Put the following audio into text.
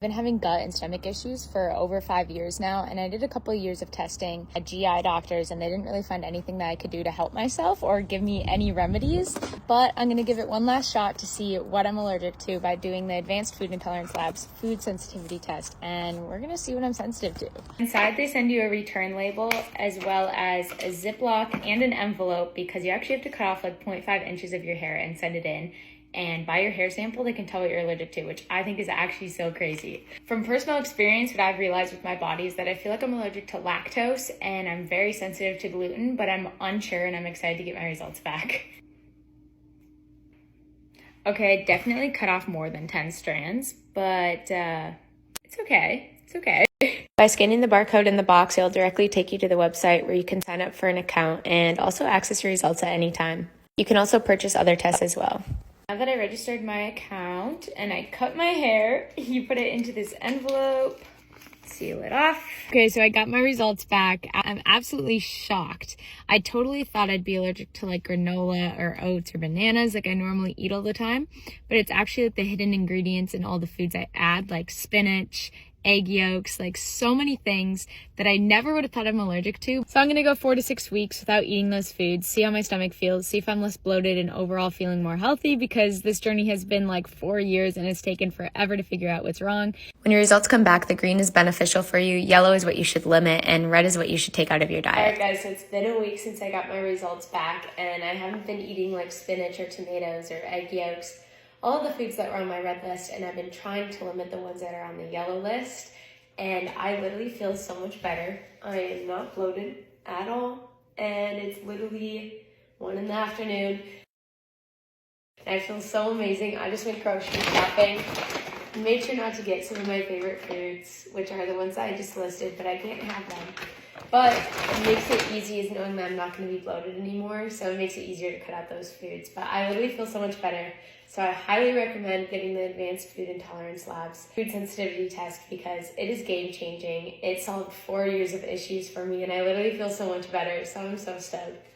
I've been having gut and stomach issues for over 5 years now, and I did a couple of years of testing at GI doctors, and they didn't really find anything that I could do to help myself or give me any remedies. But I'm going to give it one last shot to see what I'm allergic to by doing the Advanced Food Intolerance Lab's food sensitivity test, and we're going to see what I'm sensitive to. Inside, they send you a return label as well as a Ziploc and an envelope, because you actually have to cut off like 0.5 inches of your hair and send it in. And by your hair sample, they can tell what you're allergic to, which I think is actually so crazy. From personal experience, what I've realized with my body is that I feel like I'm allergic to lactose, and I'm very sensitive to gluten, but I'm unsure, and I'm excited to get my results back. Okay, I definitely cut off more than 10 strands, but it's okay. It's okay. By scanning the barcode in the box, it'll directly take you to the website where you can sign up for an account and also access your results at any time. You can also purchase other tests as well. Now that I registered my account and I cut my hair, you put it into this envelope, seal it off. Okay, so I got my results back. I'm absolutely shocked. I totally thought I'd be allergic to like granola or oats or bananas like I normally eat all the time, but it's actually like the hidden ingredients in all the foods I add, like spinach, egg yolks, like so many things that I never would have thought I'm allergic to. So I'm gonna go 4 to 6 weeks without eating those foods, see how my stomach feels, see if I'm less bloated and overall feeling more healthy, because this journey has been like 4 years and it's taken forever to figure out what's wrong. When your results come back, the green is beneficial for you, yellow is what you should limit, and red is what you should take out of your diet. All right guys, so it's been a week since I got my results back, and I haven't been eating like spinach or tomatoes or egg yolks, all of the foods that were on my red list, and I've been trying to limit the ones that are on the yellow list, and I literally feel so much better. I am not bloated at all, and it's literally 1 in the afternoon. I feel so amazing. I just went grocery shopping, made sure not to get some of my favorite foods, which are the ones that I just listed, but I can't have them. But it makes it easy is knowing that I'm not going to be bloated anymore, so it makes it easier to cut out those foods. But I literally feel so much better, so I highly recommend getting the Advanced Food Intolerance Lab's food sensitivity test, because it is game-changing. It solved 4 years of issues for me, and I literally feel so much better, so I'm so stoked.